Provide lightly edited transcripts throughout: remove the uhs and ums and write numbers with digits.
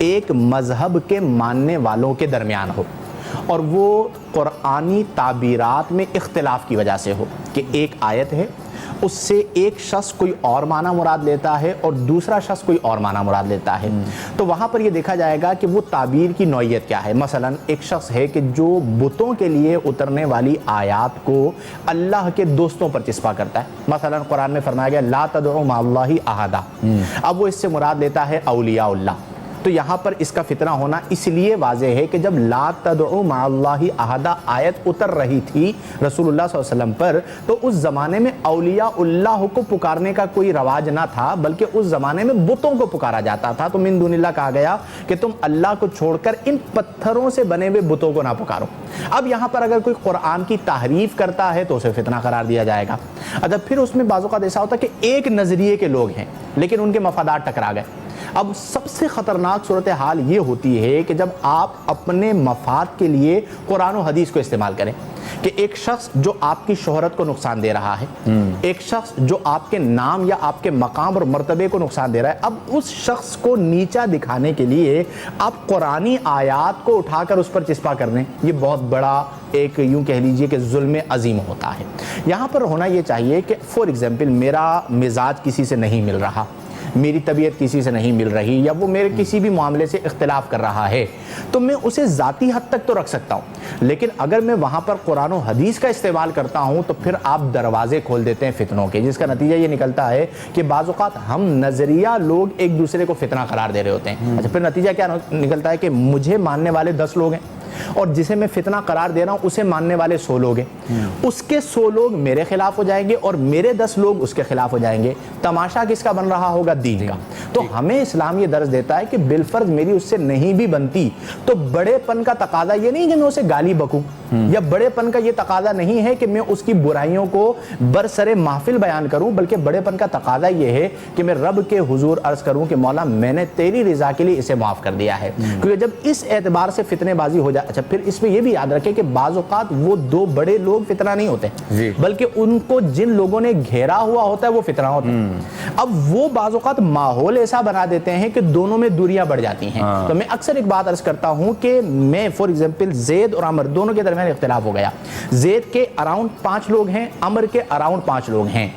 ایک مذہب کے ماننے والوں کے درمیان ہو اور وہ قرآنی تعبیرات میں اختلاف کی وجہ سے ہو کہ ایک آیت ہے اس سے ایک شخص کوئی اور معنی مراد لیتا ہے اور دوسرا شخص کوئی اور معنی مراد لیتا ہے، تو وہاں پر یہ دیکھا جائے گا کہ وہ تعبیر کی نوعیت کیا ہے۔ مثلا ایک شخص ہے کہ جو بتوں کے لیے اترنے والی آیات کو اللہ کے دوستوں پر چسپا کرتا ہے۔ مثلا قرآن میں فرمایا گیا لا تدعوا مع اللہ احدا، اب وہ اس سے مراد لیتا ہے اولیاء اللہ۔ تو یہاں پر اس کا فتنہ ہونا اس لیے واضح ہے کہ جب لا تدعوا مع اللہ احدا آیت اتر رہی تھی رسول اللہ صلی اللہ علیہ وسلم پر، تو اس زمانے میں اولیاء اللہ کو پکارنے کا کوئی رواج نہ تھا، بلکہ اس زمانے میں بتوں کو پکارا جاتا تھا۔ تو من دون اللہ کہا گیا کہ تم اللہ کو چھوڑ کر ان پتھروں سے بنے ہوئے بتوں کو نہ پکارو۔ اب یہاں پر اگر کوئی قرآن کی تحریف کرتا ہے تو اسے فتنہ قرار دیا جائے گا۔ اچھا، پھر اس میں بعض اوقات ایسا ہوتا ہے کہ ایک نظریے کے لوگ ہیں لیکن ان کے مفادات ٹکرا گئے۔ اب سب سے خطرناک صورتحال یہ ہوتی ہے کہ جب آپ اپنے مفاد کے لیے قرآن و حدیث کو استعمال کریں، کہ ایک شخص جو آپ کی شہرت کو نقصان دے رہا ہے، ایک شخص جو آپ کے نام یا آپ کے مقام اور مرتبے کو نقصان دے رہا ہے، اب اس شخص کو نیچا دکھانے کے لیے آپ قرآنی آیات کو اٹھا کر اس پر چسپا کر دیں، یہ بہت بڑا ایک یوں کہہ لیجئے کہ ظلم عظیم ہوتا ہے۔ یہاں پر ہونا یہ چاہیے کہ فور ایگزامپل میرا مزاج کسی سے نہیں مل رہا، میری طبیعت کسی سے نہیں مل رہی، یا وہ میرے کسی بھی معاملے سے اختلاف کر رہا ہے، تو میں اسے ذاتی حد تک تو رکھ سکتا ہوں، لیکن اگر میں وہاں پر قرآن و حدیث کا استعمال کرتا ہوں تو پھر آپ دروازے کھول دیتے ہیں فتنوں کے، جس کا نتیجہ یہ نکلتا ہے کہ بعض اوقات ہم نظریہ لوگ ایک دوسرے کو فتنہ قرار دے رہے ہوتے ہیں۔ اچھا، پھر نتیجہ کیا نکلتا ہے کہ مجھے ماننے والے 10 لوگ ہیں اور جسے میں فتنہ قرار دے رہا ہوں اسے ماننے والے 100 لوگ ہیں، اس کے 100 لوگ میرے خلاف ہو جائیں گے اور میرے 10 لوگ اس کے خلاف ہو جائیں گے۔ تماشا کس کا بن رہا ہوگا؟ دین کا۔ تو ہمیں اسلام یہ درس دیتا ہے کہ بالفرض میری اس سے نہیں بھی بنتی تو بڑے پن کا تقاضا یہ نہیں کہ میں اسے گالی بکوں، یا بڑے پن کا یہ تقاضا نہیں ہے کہ میں اس کی برائیوں کو برسر محفل بیان کروں، بلکہ بڑے پن کا تقاضا یہ ہے کہ میں رب کے حضور عرض کروں کہ مولا میں نے تیری رضا کے لیے اسے معاف کر دیا ہے۔ کیونکہ جب اس اعتبار سے فتنے بازی ہو جائے، اچھا پھر اس میں یہ بھی یاد رکھیں کہ بعض اوقات وہ 2 بڑے لوگ فتنہ نہیں ہوتے، بلکہ ان کو جن لوگوں نے گھیرا ہوا ہوتا ہے وہ فتنہ ہوتا ہے۔ اب وہ بعض اوقات ماحول ایسا بنا دیتے ہیں کہ دونوں میں دوریاں بڑھ جاتی ہیں۔ تو میں اکثر ایک بات عرض کرتا ہوں کہ میں فور ایگزامپل زید اور عمر دونوں کے درمیان اختلاف ہو گیا، زید کے اراؤنڈ 5 لوگ ہیں، عمر کے اراؤنڈ 5 لوگ ہیں۔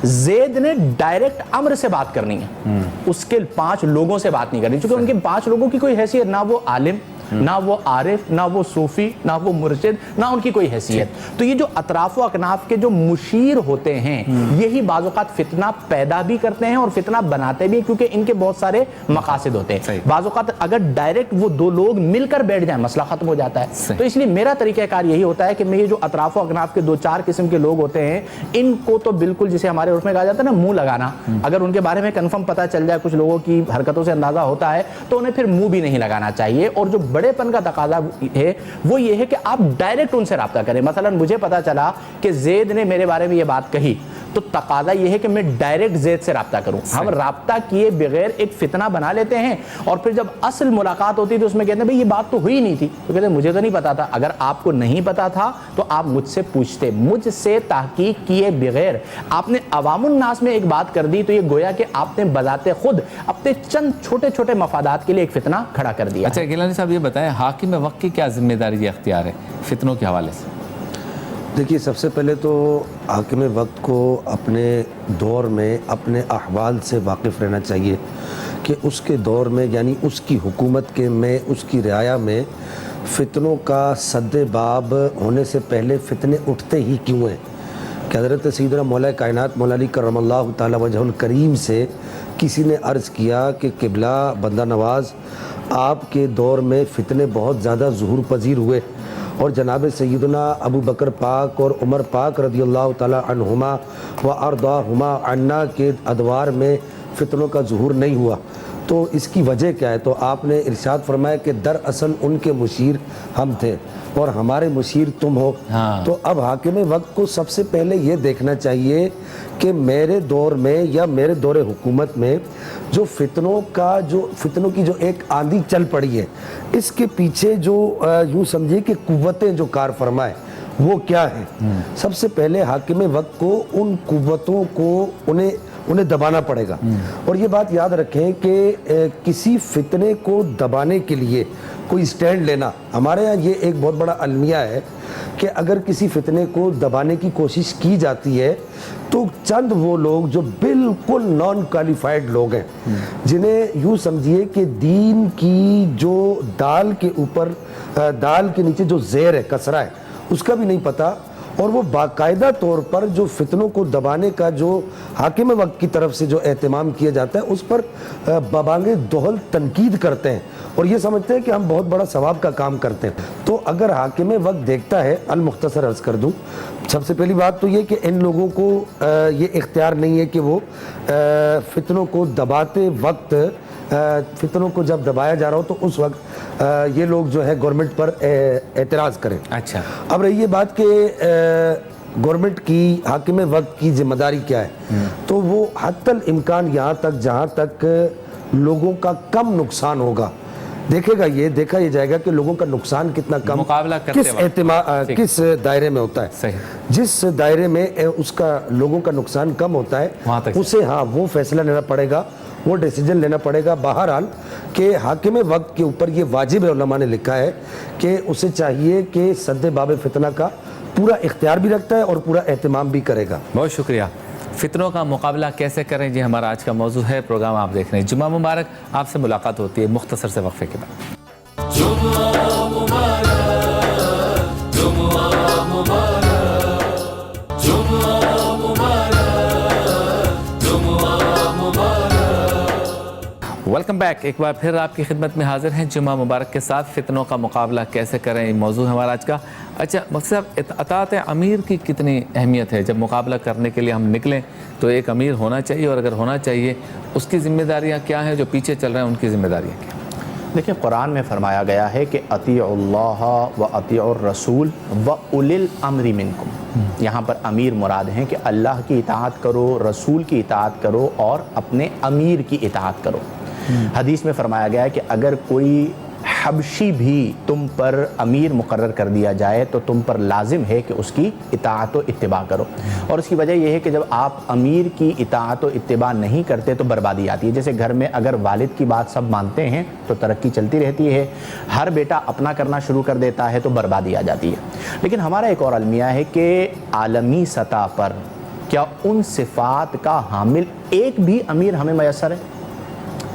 زید نے ڈائریکٹ عمر سے بات کرنی ہے، اس کے 5 لوگوں سے بات نہیں کرنی، چونکہ ان کے 5 لوگوں کی کوئی حیثیت، نہ وہ عالم، نہ وہ عارف، نہ وہ صوفی، نہ وہ مرشد، نہ ان کی کوئی حیثیت۔ تو یہ جو اطراف و اکناف کے جو مشیر ہوتے ہیں یہی بعض اوقات فتنہ پیدا بھی کرتے ہیں اور فتنہ بناتے بھی، کیونکہ ان کے بہت سارے مقاصد ہوتے ہیں۔ بعض اوقات اگر ڈائریکٹ وہ 2 لوگ مل کر بیٹھ جائیں مسئلہ ختم ہو جاتا ہے۔ تو اس لیے میرا طریقہ کار یہی ہوتا ہے کہ میں یہ جو اطراف و اکناف کے 2-4 قسم کے لوگ ہوتے ہیں ان کو تو بالکل جسے ہمارے عرف میں کہا جاتا ہے نا منہ لگانا، اگر ان کے بارے میں کنفرم پتہ چل جائے، کچھ لوگوں کی حرکتوں سے اندازہ ہوتا ہے، تو انہیں پھر منہ بھی نہیں لگانا چاہیے۔ اور جو بڑے پن کا تقاضا ہے وہ یہ ہے کہ آپ ڈائریکٹ ان سے رابطہ کریں۔ مثلا مجھے پتا چلا کہ زید نے میرے بارے میں یہ بات کہی، تو تقاضا یہ ہے کہ میں ڈائریکٹ زید سے رابطہ کروں۔ ہم رابطہ کیے بغیر ایک فتنہ بنا لیتے ہیں، اور پھر جب اصل ملاقات ہوتی تو اس میں کہتے ہیں بھئی یہ بات تو ہوئی نہیں تھی، تو کہتے ہیں مجھے تو نہیں پتا تھا۔ اگر آپ کو نہیں پتا تھا تو آپ مجھ سے پوچھتے، مجھ سے تحقیق کیے بغیر آپ نے عوام الناس میں ایک بات کر دی، تو یہ گویا کہ آپ نے بذات خود اپنے چند چھوٹے چھوٹے مفادات کے لیے ایک فتنہ کھڑا کر دیا۔ اچھا گیلانی صاحب یہ بتائیں حاکم وقت کی کیا ذمہ داری یا اختیار ہے فتنوں کے حوالے سے؟ دیکھیے، سب سے پہلے تو حاکم وقت کو اپنے دور میں اپنے احوال سے واقف رہنا چاہیے کہ اس کے دور میں، یعنی اس کی حکومت کے میں، اس کی رعایا میں فتنوں کا سد باب ہونے سے پہلے فتنے اٹھتے ہی کیوں ہیں؟ کہ حضرت سیدنا مولا کائنات مولا علی کرم اللہ تعالی وجہ الکریم سے کسی نے عرض کیا کہ قبلہ بندہ نواز، آپ کے دور میں فتنے بہت زیادہ ظہور پذیر ہوئے، اور جناب سیدنا ابو بکر پاک اور عمر پاک رضی اللہ تعالی عنہما و ارضاہما عنا کے ادوار میں فتنوں کا ظہور نہیں ہوا۔ تو اس کی وجہ کیا ہے؟ تو آپ نے ارشاد فرمایا کہ دراصل ان کے مشیر ہم تھے اور ہمارے مشیر تم ہو۔ تو اب حاکم وقت کو سب سے پہلے یہ دیکھنا چاہیے کہ میرے دور میں یا میرے دور حکومت میں جو فتنوں کی جو ایک آندھی چل پڑی ہے، اس کے پیچھے جو یوں سمجھے کہ قوتیں جو کار فرمائے وہ کیا ہیں۔ سب سے پہلے حاکم وقت کو ان قوتوں کو انہیں انہیں دبانا پڑے گا. اور یہ بات یاد رکھیں کہ کسی فتنے کو دبانے کے لیے کوئی سٹینڈ لینا، ہمارے ہاں یہ ایک بہت بڑا المیہ ہے کہ اگر کسی فتنے کو دبانے کی کوشش کی جاتی ہے تو چند وہ لوگ جو بالکل نان کوالیفائڈ لوگ ہیں، جنہیں یوں سمجھیے کہ دین کی جو دال کے اوپر، دال کے نیچے جو زیر ہے، کسرہ ہے، اس کا بھی نہیں پتہ، اور وہ باقاعدہ طور پر جو فتنوں کو دبانے کا جو حاکم وقت کی طرف سے جو اہتمام کیا جاتا ہے اس پر ببانگ دہل تنقید کرتے ہیں اور یہ سمجھتے ہیں کہ ہم بہت بڑا ثواب کا کام کرتے ہیں. تو اگر حاکم وقت دیکھتا ہے، المختصر عرض کر دوں، سب سے پہلی بات تو یہ کہ ان لوگوں کو یہ اختیار نہیں ہے کہ وہ فتنوں کو دباتے وقت، فتنوں کو جب دبایا جا رہا ہو تو اس وقت یہ لوگ جو ہے گورنمنٹ پر اعتراض کریں. اچھا، اب رہی یہ بات کہ گورنمنٹ کی، حاکم وقت کی ذمہ داری کیا ہے، تو وہ حتی الامکان یہاں تک جہاں تک لوگوں کا کم نقصان ہوگا دیکھا یہ جائے گا کہ لوگوں کا نقصان کتنا کم، مقابلہ کرتے کس دائرے میں ہوتا ہے. صحیح. جس دائرے میں اس کا لوگوں کا نقصان کم ہوتا ہے اسے وہ فیصلہ لینا پڑے گا، وہ ڈیسیجن لینا پڑے گا. بہرحال کہ حاکم وقت کے اوپر یہ واجب ہے، علماء نے لکھا ہے کہ اسے چاہیے کہ سد باب فتنہ کا پورا اختیار بھی رکھتا ہے اور پورا اہتمام بھی کرے گا. بہت شکریہ. فتنوں کا مقابلہ کیسے کریں، یہ ہمارا آج کا موضوع ہے. پروگرام آپ دیکھ رہے ہیں. جمعہ مبارک. آپ سے ملاقات ہوتی ہے مختصر سے وقفے کے بعد. Welcome back. ایک بار پھر آپ کی خدمت میں حاضر ہیں جمعہ مبارک کے ساتھ. فتنوں کا مقابلہ کیسے کریں، یہ موضوع ہے ہمارا آج کا. اچھا مفتی صاحب، اطاعت امیر کی کتنی اہمیت ہے؟ جب مقابلہ کرنے کے لیے ہم نکلیں تو ایک امیر ہونا چاہیے، اور اگر ہونا چاہیے اس کی ذمہ داریاں کیا ہیں؟ جو پیچھے چل رہے ہیں ان کی ذمہ داریاں کیا؟ دیکھیں، قرآن میں فرمایا گیا ہے کہ اطیعوا اللہ و اطیعوا الرسول و اولی الامر منکم. یہاں پر امیر مراد ہیں کہ اللہ کی اطاعت کرو، رسول کی اطاعت کرو اور اپنے امیر کی اطاعت کرو. حدیث میں فرمایا گیا ہے کہ اگر کوئی حبشی بھی تم پر امیر مقرر کر دیا جائے تو تم پر لازم ہے کہ اس کی اطاعت و اتباع کرو. اور اس کی وجہ یہ ہے کہ جب آپ امیر کی اطاعت و اتباع نہیں کرتے تو بربادی آتی ہے. جیسے گھر میں اگر والد کی بات سب مانتے ہیں تو ترقی چلتی رہتی ہے، ہر بیٹا اپنا کرنا شروع کر دیتا ہے تو بربادی آ جاتی ہے. لیکن ہمارا ایک اور المیہ ہے کہ عالمی سطح پر کیا ان صفات کا حامل ایک بھی امیر ہمیں میسر ہے؟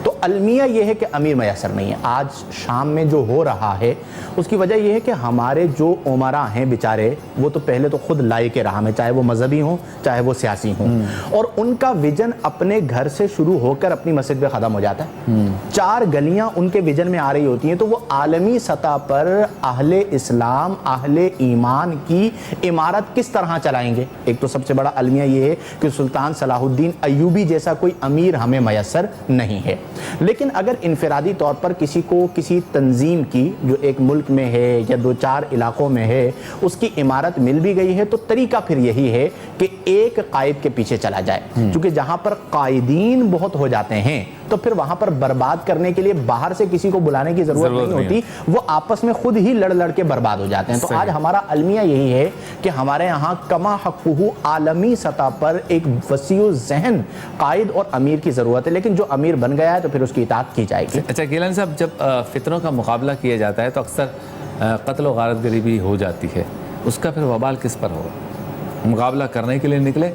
تو المیہ یہ ہے کہ امیر میسر نہیں ہے. آج شام میں جو ہو رہا ہے اس کی وجہ یہ ہے کہ ہمارے جو عمراء ہیں بیچارے، وہ تو پہلے تو خود لائی کے راہ میں، چاہے وہ مذہبی ہوں چاہے وہ سیاسی ہوں، اور ان کا ویژن اپنے گھر سے شروع ہو کر اپنی مسجد پہ ختم ہو جاتا ہے. 4 گلیاں ان کے ویژن میں آ رہی ہوتی ہیں، تو وہ عالمی سطح پر اہل اسلام، اہل ایمان کی عمارت کس طرح چلائیں گے؟ ایک تو سب سے بڑا المیہ یہ ہے کہ سلطان صلاح الدین ایوبی جیسا کوئی امیر ہمیں میسر نہیں ہے. لیکن اگر انفرادی طور پر کسی کو کسی تنظیم کی جو ایک ملک میں ہے یا 2-4 علاقوں میں ہے اس کی عمارت مل بھی گئی ہے تو طریقہ پھر یہی ہے کہ ایک قائد کے پیچھے چلا جائے. چونکہ جہاں پر قائدین بہت ہو جاتے ہیں تو پھر وہاں پر برباد کرنے کے لیے باہر سے کسی کو بلانے کی ضرورت نہیں ہوتی، وہ آپس میں خود ہی لڑ کے برباد ہو جاتے ہیں. تو آج ہمارا المیہ یہی ہے کہ ہمارے یہاں کما حقہ عالمی سطح پر ایک وسیع ذہن قائد اور امیر کی ضرورت ہے. لیکن جو امیر بن گیا ہے تو پھر اس کی اطاعت کی جائے گی. اچھا گیلانی صاحب، جب فتنوں کا مقابلہ کیا جاتا ہے تو اکثر قتل و غارت گری بھی ہو جاتی ہے، اس کا پھر وبال کس پر ہوگا؟ مقابلہ کرنے کے لیے نکلے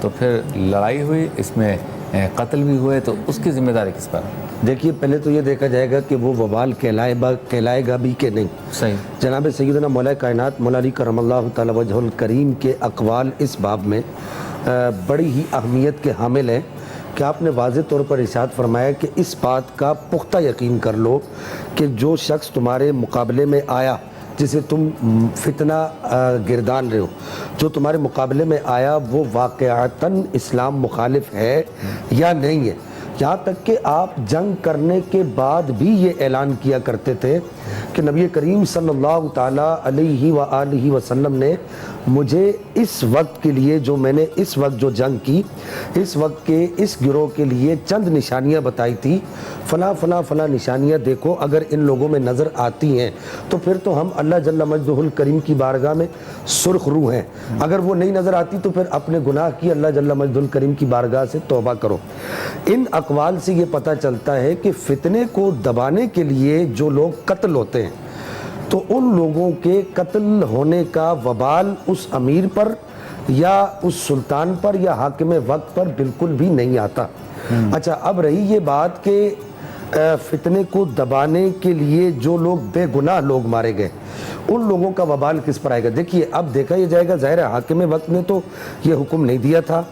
تو پھر لڑائی ہوئی، اس میں قتل بھی ہوئے، تو اس کی ذمہ داری کس پر ہے؟ دیکھیے، پہلے تو یہ دیکھا جائے گا کہ وہ وبال کہلائے گا بھی کہ نہیں. صحیح. جناب سیدنا مولا کائنات مولا علی کرم اللہ تعالی وجہ الکریم کے اقوال اس باب میں بڑی ہی اہمیت کے حامل ہیں کہ آپ نے واضح طور پر ارشاد فرمایا کہ اس بات کا پختہ یقین کر لو کہ جو شخص تمہارے مقابلے میں آیا، جسے تم فتنہ گردان رہے ہو، جو تمہارے مقابلے میں آیا وہ واقعتاً اسلام مخالف ہے یا نہیں ہے. یہاں تک کہ آپ جنگ کرنے کے بعد بھی یہ اعلان کیا کرتے تھے کہ نبی کریم صلی اللہ تعالیٰ علیہ وآلہ وسلم نے مجھے اس وقت کے لیے جو میں نے اس وقت جو جنگ کی، اس وقت کے اس گروہ کے لیے چند نشانیاں بتائی تھی، فلاں فلاں فلاں نشانیاں دیکھو، اگر ان لوگوں میں نظر آتی ہیں تو پھر تو ہم اللہ جل مجدہ الکریم کی بارگاہ میں سرخ روح ہیں، اگر وہ نہیں نظر آتی تو پھر اپنے گناہ کی اللہ جل مجدہ الکریم کی بارگاہ سے توبہ کرو۔ ان اقوال سے یہ پتہ چلتا ہے کہ فتنے کو دبانے کے لیے جو لوگ قتل ہوتے ہیں تو ان لوگوں کے قتل ہونے کا وبال اس امیر پر یا اس سلطان پر یا حاکم وقت پر بالکل بھی نہیں آتا۔ اچھا، اب رہی یہ بات کہ فتنے کو دبانے کے لیے جو لوگ بے گناہ لوگ مارے گئے ان لوگوں کا وبال کس پر آئے گا؟ دیکھیے اب دیکھا یہ جائے گا، ظاہر ہے حاکم وقت نے تو یہ حکم نہیں دیا تھا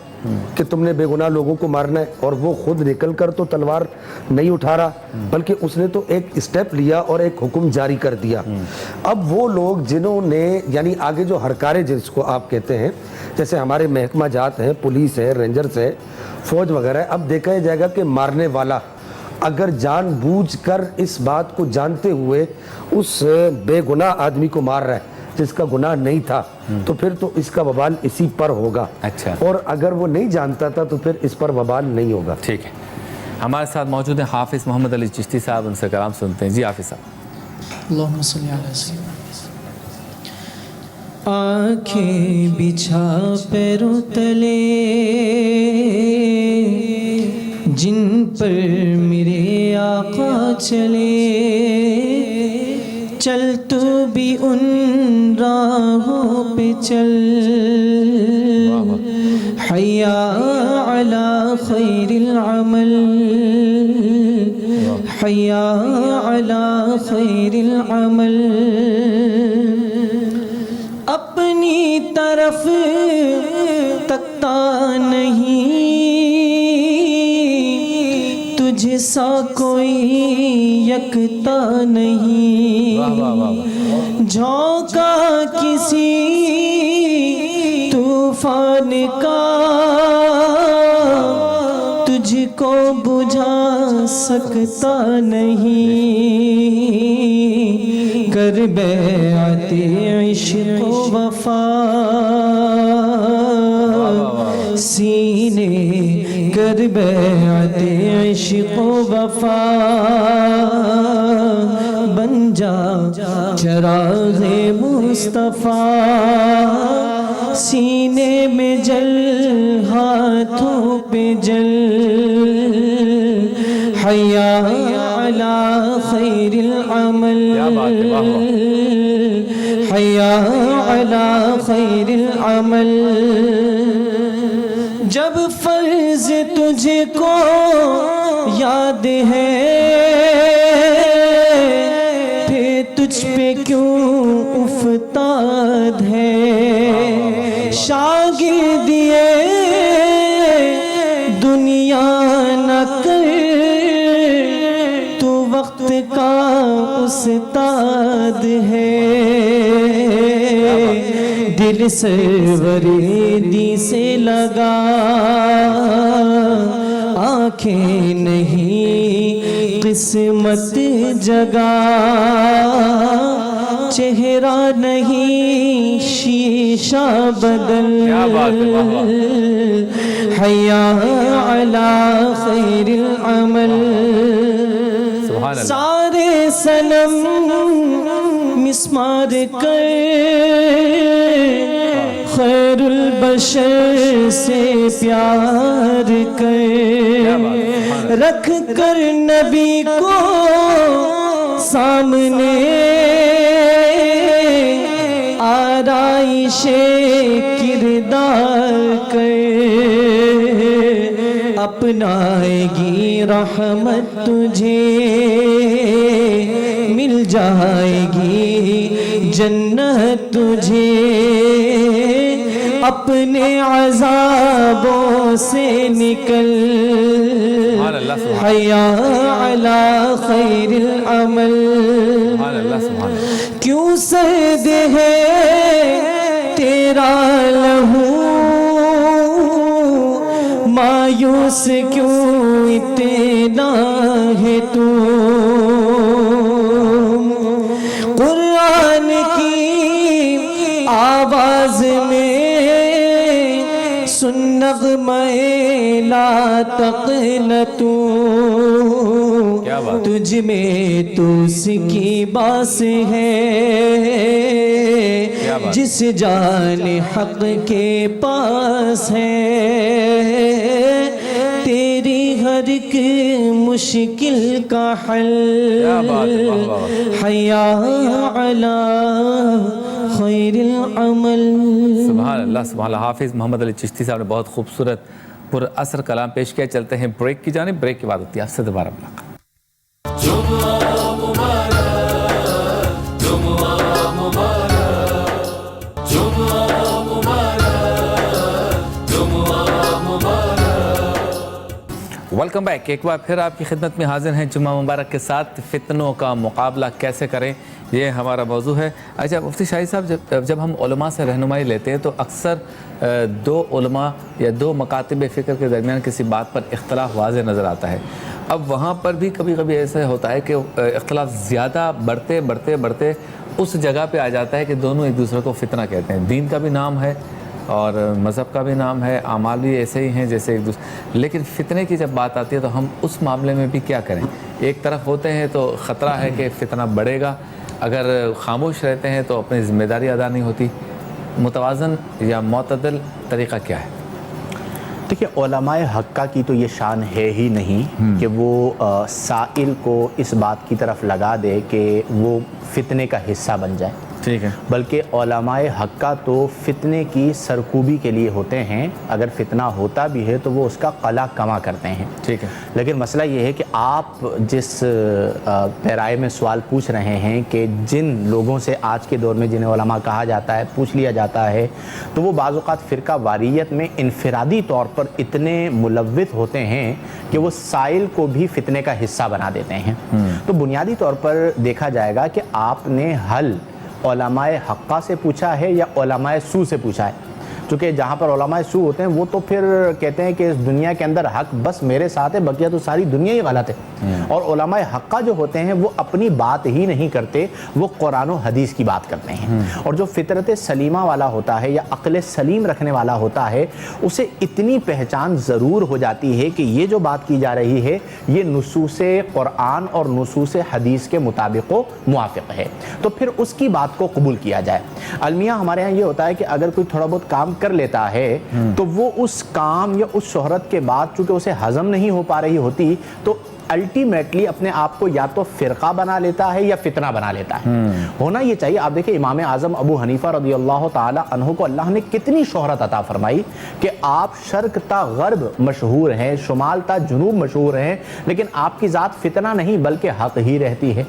کہ تم نے بے گناہ لوگوں کو مارنا ہے، اور وہ خود نکل کر تو تلوار نہیں اٹھا رہا، بلکہ اس نے تو ایک اسٹیپ لیا اور ایک حکم جاری کر دیا۔ اب وہ لوگ جنہوں نے یعنی آگے جو ہرکارے جس کو آپ کہتے ہیں، جیسے ہمارے محکمہ جات ہیں، پولیس ہے، رینجرز ہے، فوج وغیرہ ہے، اب دیکھا جائے گا کہ مارنے والا اگر جان بوجھ کر اس بات کو جانتے ہوئے اس بے گناہ آدمی کو مار رہا ہے جس کا گناہ نہیں تھا تو پھر تو اس کا وبال اسی پر ہوگا۔ اچھا، اور اگر وہ نہیں جانتا تھا تو پھر اس پر وبال نہیں ہوگا۔ ٹھیک ہے، ہمارے ساتھ موجود ہیں حافظ محمد علی چشتی صاحب، ان سے کلام سنتے ہیں۔ جی حافظ صاحب۔ اللہم صلی علی سیدنا۔ آنکھیں بچھا پیروں تلے جن پر میرے آقا چلے، چل تو بھی ان راہوں پہ چل، حیا علی خیر العمل، حیا علی خیر العمل، اپنی طرف تکتا نہیں، تجھ سا کوئی یکتا نہیں، جھونکا کسی طوفان کا تجھ کو بجھا سکتا نہیں، کر بیعت عشق و وفا سینے، کر بیعت عشق و وفا، بن جا چراغ مصطفیٰ، سینے میں جل ہاتھوں پہ جل، حیا علی خیر العمل، حیا علی خیر العمل، جب فرض تجھ کو یاد ہے پھر تجھ پہ کیوں افتاد ہے، شاگردیے دنیا نہ کر، تو وقت کا استاد ہے، دل سروردی سے لگا، آنکھیں نہیں قسمت جگا، چہرہ نہیں شیشہ بدل، حیا علی خیر العمل، سارے صنم مسمار کر، خیر البشر سے پیار کر، رکھ کر نبی کو سامنے، آرائش کردار کر، اپنائے گی رحمت تجھے، مل جائے گی جنت تجھے، اپنے عذابوں سے نکل، حیا علی خیر العمل، کیوں سرد ہے تیرا لہو، مایوس کیوں اتنا ہے تو، نغمے لا تقنطوا، کیا بات، تجھ میں تو اس کی باس ہے جس جان حق کے پاس ہے، تیری ہر ایک مشکل کا حل حیا علی خیر العمل۔ سبحان اللہ سبحان اللہ۔ حافظ محمد علی چشتی صاحب نے بہت خوبصورت پر اثر کلام پیش کیا۔ چلتے ہیں بریک کی جانب، بریک کے بعد ہوتی ہے آپ سے دوبارہ ملاقات۔ ویلکم بیک، ایک بار پھر آپ کی خدمت میں حاضر ہیں جمعہ مبارک کے ساتھ۔ فتنوں کا مقابلہ کیسے کریں، یہ ہمارا موضوع ہے۔ اچھا مفتی شاہد صاحب، جب ہم علماء سے رہنمائی لیتے ہیں تو اکثر دو علماء یا دو مکاتب فکر کے درمیان کسی بات پر اختلاف واضح نظر آتا ہے۔ اب وہاں پر بھی کبھی کبھی ایسا ہوتا ہے کہ اختلاف زیادہ بڑھتے اس جگہ پہ آ جاتا ہے کہ دونوں ایک دوسرے کو فتنہ کہتے ہیں۔ دین کا بھی نام ہے اور مذہب کا بھی نام ہے، اعمال بھی ایسے ہی ہیں جیسے ایک دوسرے، لیکن فتنے کی جب بات آتی ہے تو ہم اس معاملے میں بھی کیا کریں؟ ایک طرف ہوتے ہیں تو خطرہ ہے کہ فتنہ بڑھے گا، اگر خاموش رہتے ہیں تو اپنی ذمہ داری ادا نہیں ہوتی۔ متوازن یا معتدل طریقہ کیا ہے؟ دیکھیے، علماء حقہ کی تو یہ شان ہے ہی نہیں کہ وہ سائل کو اس بات کی طرف لگا دے کہ وہ فتنے کا حصہ بن جائے، ٹھیک ہے، بلکہ علماء حقہ تو فتنے کی سرکوبی کے لیے ہوتے ہیں۔ اگر فتنہ ہوتا بھی ہے تو وہ اس کا قلع کما کرتے ہیں، ٹھیک ہے۔ لیکن مسئلہ یہ ہے کہ آپ جس پیرائے میں سوال پوچھ رہے ہیں کہ جن لوگوں سے آج کے دور میں جنہیں علماء کہا جاتا ہے، پوچھ لیا جاتا ہے، تو وہ بعض اوقات فرقہ واریت میں انفرادی طور پر اتنے ملوث ہوتے ہیں کہ وہ سائل کو بھی فتنے کا حصہ بنا دیتے ہیں۔ تو بنیادی طور پر دیکھا جائے گا کہ آپ نے حل علماء حقہ سے پوچھا ہے یا علماء سو سے پوچھا ہے، چونکہ جہاں پر علماء سو ہوتے ہیں وہ تو پھر کہتے ہیں کہ اس دنیا کے اندر حق بس میرے ساتھ ہے، بقیہ تو ساری دنیا ہی غلط ہے۔ اور علماء حقہ جو ہوتے ہیں وہ اپنی بات ہی نہیں کرتے، وہ قرآن و حدیث کی بات کرتے ہیں۔ اور جو فطرت سلیمہ والا ہوتا ہے یا عقل سلیم رکھنے والا ہوتا ہے، اسے اتنی پہچان ضرور ہو جاتی ہے کہ یہ جو بات کی جا رہی ہے یہ نصوص قرآن اور نصوص حدیث کے مطابق و موافق ہے، تو پھر اس کی بات کو قبول کیا جائے۔ المیہ ہمارے ہاں یہ ہوتا ہے کہ اگر کوئی تھوڑا بہت کام کر لیتا ہے تو وہ اس کام یا اس شہرت کے بعد چونکہ اسے ہضم نہیں ہو پا رہی ہوتی تو الٹیمیٹلی اپنے آپ کو یا تو فرقہ بنا لیتا ہے یا فتنہ بنا لیتا ہے۔ ہونا یہ چاہیے، آپ دیکھیں امام اعظم ابو حنیفہ رضی اللہ تعالی عنہ کو اللہ نے کتنی شہرت عطا فرمائی کہ آپ شرق تا غرب مشہور ہیں، شمال تا جنوب مشہور ہیں، لیکن آپ کی ذات فتنہ نہیں بلکہ حق ہی رہتی ہے۔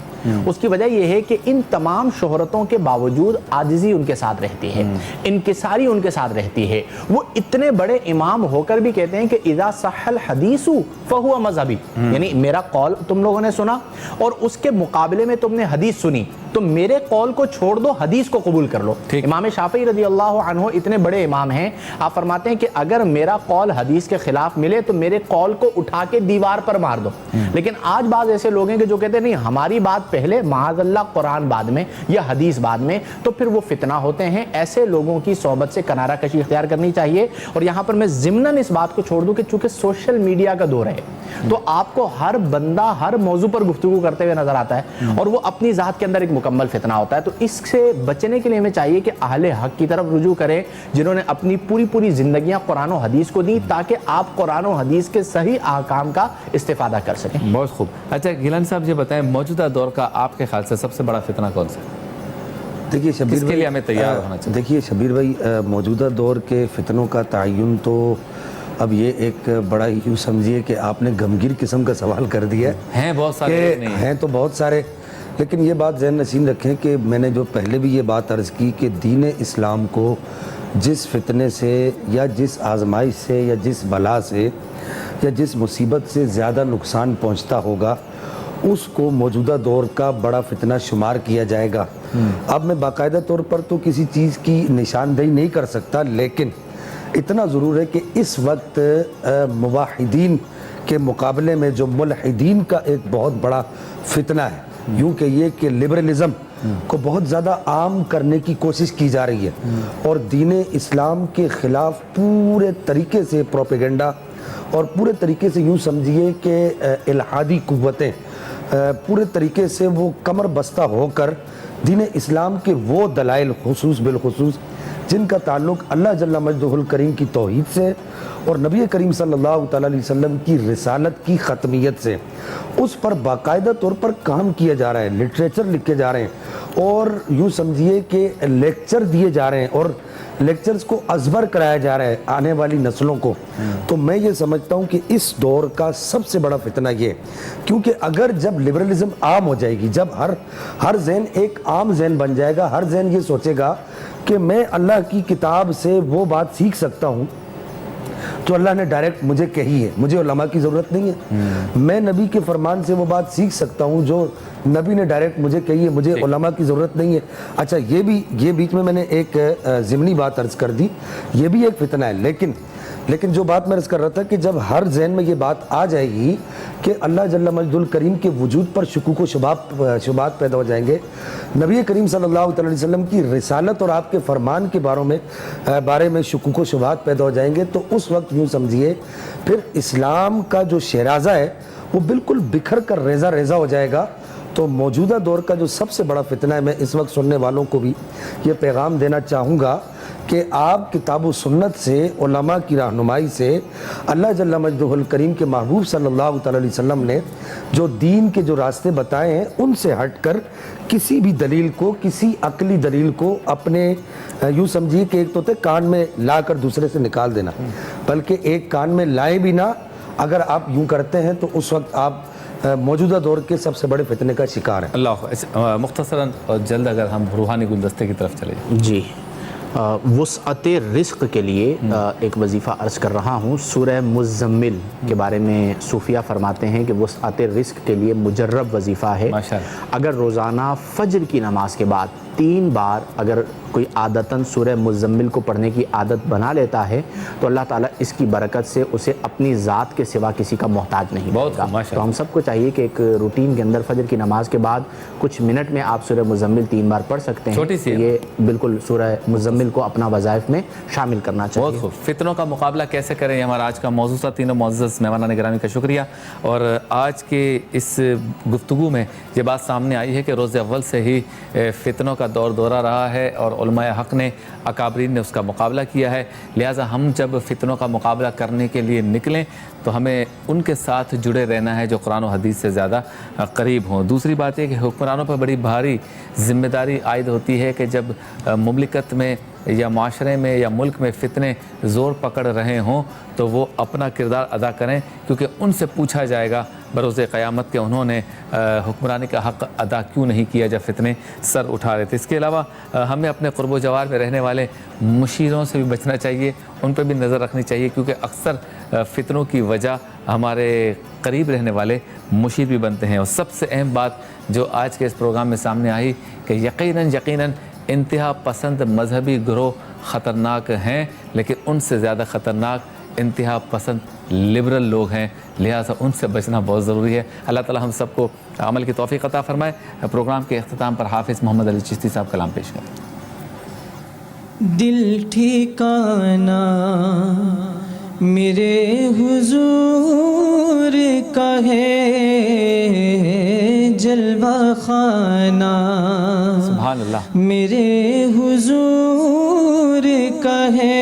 اس کی وجہ یہ ہے کہ ان تمام شہرتوں کے باوجود عاجزی ان کے ساتھ رہتی ہے، انکساری ان کے ساتھ رہتی ہے۔ وہ اتنے بڑے امام ہو کر بھی کہتے ہیں کہ اذا صح الحدیث فہو مذہبی، یعنی میرا قول تم لوگوں نے سنا اور اس کے مقابلے میں تم نے حدیث سنی تو میرے قول کو چھوڑ دو، حدیث کو قبول کر لو۔ امام شافعی رضی اللہ عنہ اتنے بڑے امام ہیں، آپ فرماتے ہیں کہ اگر میرا قول حدیث کے خلاف ملے تو میرے قول کو اٹھا کے دیوار پر مار دو۔ لیکن آج بعض ایسے لوگ ہیں کہ جو کہتے ہیں نہیں ہماری بات پہلے، معاذ اللہ قرآن بعد میں یا حدیث بعد میں، تو پھر وہ فتنہ ہوتے ہیں۔ ایسے لوگوں کی صحبت سے کنارہ کشی اختیار کرنی چاہیے۔ اور یہاں پر میں ضمناً اس بات کو چھوڑ دوں کہ چونکہ سوشل میڈیا کا دور ہے تو آپ کو ہر بندہ ہر موضوع پر گفتگو کرتے ہوئے نظر آتا ہے اور وہ اپنی ذات کے اندر ایک مکمل فتنہ ہوتا ہے۔ تو اس سے بچنے کے لیے ہمیں چاہیے کہ اہل حق کی طرف رجوع کریں جنہوں نے اپنی پوری زندگیاں قرآن و حدیث کو دی تاکہ آپ قرآن و حدیث کے صحیح احکام کا استفادہ کر سکیں۔ بہت خوب۔ اچھا گیلانی صاحب یہ بتائیں موجودہ دور کا آپ کے خیال سے سب سے بڑا فتنہ کون سا ہے؟ دیکھیے شبیر اس کے لیے ہمیں تیار ہونا چاہیے۔ دیکھیے شبیر بھائی، موجودہ دور کے فتنوں کا تعین تو اب یہ ایک بڑا یوں سمجھیے کہ آپ نے غمگیر قسم کا سوال کر دیا ہے۔ ہیں بہت سارے، ہیں تو بہت سارے، لیکن یہ بات ذہن نشین رکھیں کہ میں نے جو پہلے بھی یہ بات عرض کی کہ دین اسلام کو جس فتنے سے یا جس آزمائش سے یا جس بلا سے یا جس مصیبت سے زیادہ نقصان پہنچتا ہوگا اس کو موجودہ دور کا بڑا فتنہ شمار کیا جائے گا۔ اب میں باقاعدہ طور پر تو کسی چیز کی نشاندہی نہیں کر سکتا، لیکن اتنا ضرور ہے کہ اس وقت موحدین کے مقابلے میں جو ملحدین کا ایک بہت بڑا فتنہ ہے یوں کہیے کہ لبرلزم کو بہت زیادہ عام کرنے کی کوشش کی جا رہی ہے، اور دین اسلام کے خلاف پورے طریقے سے پروپیگنڈا اور پورے طریقے سے یوں سمجھیے کہ الحادی قوتیں پورے طریقے سے وہ کمر بستہ ہو کر دین اسلام کے وہ دلائل بالخصوص جن کا تعلق اللہ جل مجدہ الکریم کی توحید سے اور نبی کریم صلی اللہ تعالیٰ علیہ وسلم کی رسالت کی ختمیت سے، اس پر باقاعدہ طور پر کام کیا جا رہا ہے، لٹریچر لکھے جا رہے ہیں، اور یوں سمجھیے کہ لیکچر دیے جا رہے ہیں، اور لیکچرز کو ازبر کرایا جا رہا ہے آنے والی نسلوں کو۔ تو میں یہ سمجھتا ہوں کہ اس دور کا سب سے بڑا فتنہ یہ، کیونکہ اگر جب لبرلزم عام ہو جائے گی، جب ہر ذہن ایک عام ذہن بن جائے گا، ہر ذہن یہ سوچے گا کہ میں اللہ کی کتاب سے وہ بات سیکھ سکتا ہوں تو اللہ نے ڈائریکٹ مجھے کہی ہے، مجھے علماء کی ضرورت نہیں ہے، میں نبی کے فرمان سے وہ بات سیکھ سکتا ہوں جو نبی نے ڈائریکٹ مجھے کہی ہے، مجھے علماء کی ضرورت نہیں ہے۔ اچھا، یہ بیچ میں نے ایک ضمنی بات عرض کر دی، یہ بھی ایک فتنہ ہے، لیکن جو بات میں عرض کر رہا تھا کہ جب ہر ذہن میں یہ بات آ جائے گی کہ اللہ جل مجدہ الکریم کے وجود پر شکوک و شبہات پیدا ہو جائیں گے، نبی کریم صلی اللہ علیہ وسلم کی رسالت اور آپ کے فرمان کے بارے میں شکوک و شبہات پیدا ہو جائیں گے، تو اس وقت یوں سمجھیے پھر اسلام کا جو شیرازہ ہے وہ بالکل بکھر کر ریزہ ریزہ ہو جائے گا۔ تو موجودہ دور کا جو سب سے بڑا فتنہ ہے، میں اس وقت سننے والوں کو بھی یہ پیغام دینا چاہوں گا کہ آپ کتاب و سنت سے، علماء کی رہنمائی سے، اللہ جل مجدہ الکریم کے محبوب صلی اللہ تعالیٰ علیہ وسلم نے جو دین کے جو راستے بتائے ہیں ان سے ہٹ کر کسی بھی دلیل کو، کسی عقلی دلیل کو اپنے یوں سمجھیے کہ ایک تو کان میں لا کر دوسرے سے نکال دینا، بلکہ ایک کان میں لائے بھی نہ، اگر آپ یوں کرتے ہیں تو اس وقت آپ موجودہ دور کے سب سے بڑے فتنے کا شکار ہیں۔ اللہ مختصراً اور جلد اگر ہم روحانی گلدستے کی طرف چلے جائیں۔ جی، وسعت رزق کے لیے ایک وظیفہ عرض کر رہا ہوں۔ سورہ مزمل کے بارے میں صوفیہ فرماتے ہیں کہ وسعت رزق کے لیے مجرب وظیفہ ہے۔ اگر روزانہ فجر کی نماز کے بعد 3 بار اگر کوئی عادتاً سورہ مزمل کو پڑھنے کی عادت بنا لیتا ہے تو اللہ تعالیٰ اس کی برکت سے اسے اپنی ذات کے سوا کسی کا محتاج نہیں بنے گا۔ تو ہم سب کو چاہیے کہ ایک روٹین کے اندر فجر کی نماز کے بعد کچھ منٹ میں آپ سورہ مزمل 3 بار پڑھ سکتے ہیں۔ چھوٹی سی یہ بالکل سورہ مزمل کو اپنا وظائف میں شامل کرنا چاہیے۔ بہت خوب۔ فتنوں کا مقابلہ کیسے کریں، یہ ہمارا آج کا موضوع تھا۔ تینوں معزز مہمانان گرامی کا شکریہ۔ اور آج کے اس گفتگو میں یہ بات سامنے آئی ہے کہ روز اول سے ہی فتنوں کا دورہ رہا ہے اور علماء حق نے، اکابرین نے اس کا مقابلہ کیا ہے، لہٰذا ہم جب فتنوں کا مقابلہ کرنے کے لیے نکلیں تو ہمیں ان کے ساتھ جڑے رہنا ہے جو قرآن و حدیث سے زیادہ قریب ہوں۔ دوسری بات یہ کہ حکمرانوں پر بڑی بھاری ذمہ داری عائد ہوتی ہے کہ جب مملکت میں یا معاشرے میں یا ملک میں فتنے زور پکڑ رہے ہوں تو وہ اپنا کردار ادا کریں، کیونکہ ان سے پوچھا جائے گا بروز قیامت کہ انہوں نے حکمرانی کا حق ادا کیوں نہیں کیا جب فتنے سر اٹھا رہے تھے۔ اس کے علاوہ ہمیں اپنے قرب و جوار میں رہنے والے مشیروں سے بھی بچنا چاہیے، ان پہ بھی نظر رکھنی چاہیے، کیونکہ اکثر فتنوں کی وجہ ہمارے قریب رہنے والے مشیر بھی بنتے ہیں۔ اور سب سے اہم بات جو آج کے اس پروگرام میں سامنے آئی کہ یقیناً انتہا پسند مذہبی گروہ خطرناک ہیں، لیکن ان سے زیادہ خطرناک انتہا پسند لبرل لوگ ہیں، لہٰذا ان سے بچنا بہت ضروری ہے۔ اللہ تعالی ہم سب کو عمل کی توفیق عطا فرمائے۔ پروگرام کے اختتام پر حافظ محمد علی چشتی صاحب کلام پیش کریں۔ دل ٹھکانا میرے حضور کا ہے جلوہ خانہ، سبحان اللہ، میرے حضور کا ہے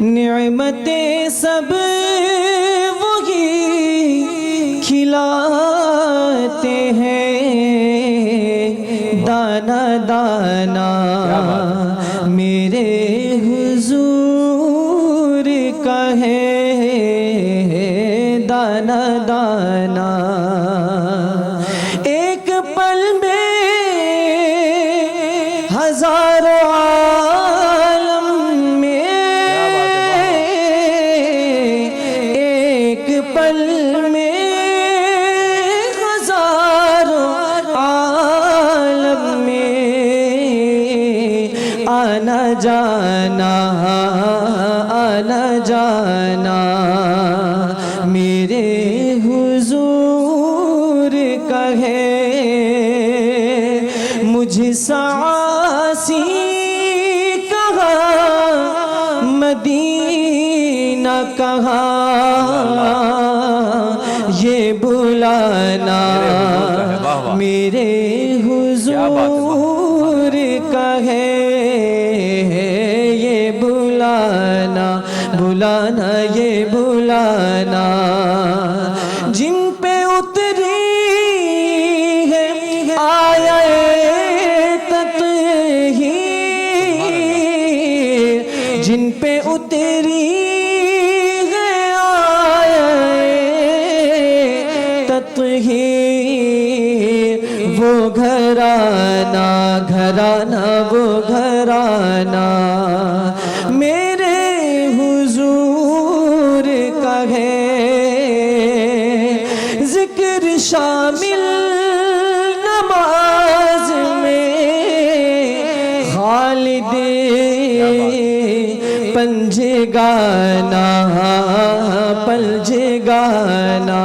نعمتیں سب وہی کھلاتے ہیں دانا دانا، میرے حضور کا ہے دانا دانا، ایک پل میں ہزاروں عالم میں، ایک پل میں ہزاروں عالم میں آنا جانا آنا جانا، میرے حضور سعاسی کہاں مدینہ کہاں یہ بلانا میرے حضور کا ہے یہ بلانا بلانا یہ بلانا جن پہ اتری ہے آیت تطہیر جن پہ اتری ہے آیت تطہیر وہ گھرانہ گھرانہ وہ گھرانہ میرے حضور کا ہے ذکر شامل نماز میں خالد پنجے گانا پلجے گانا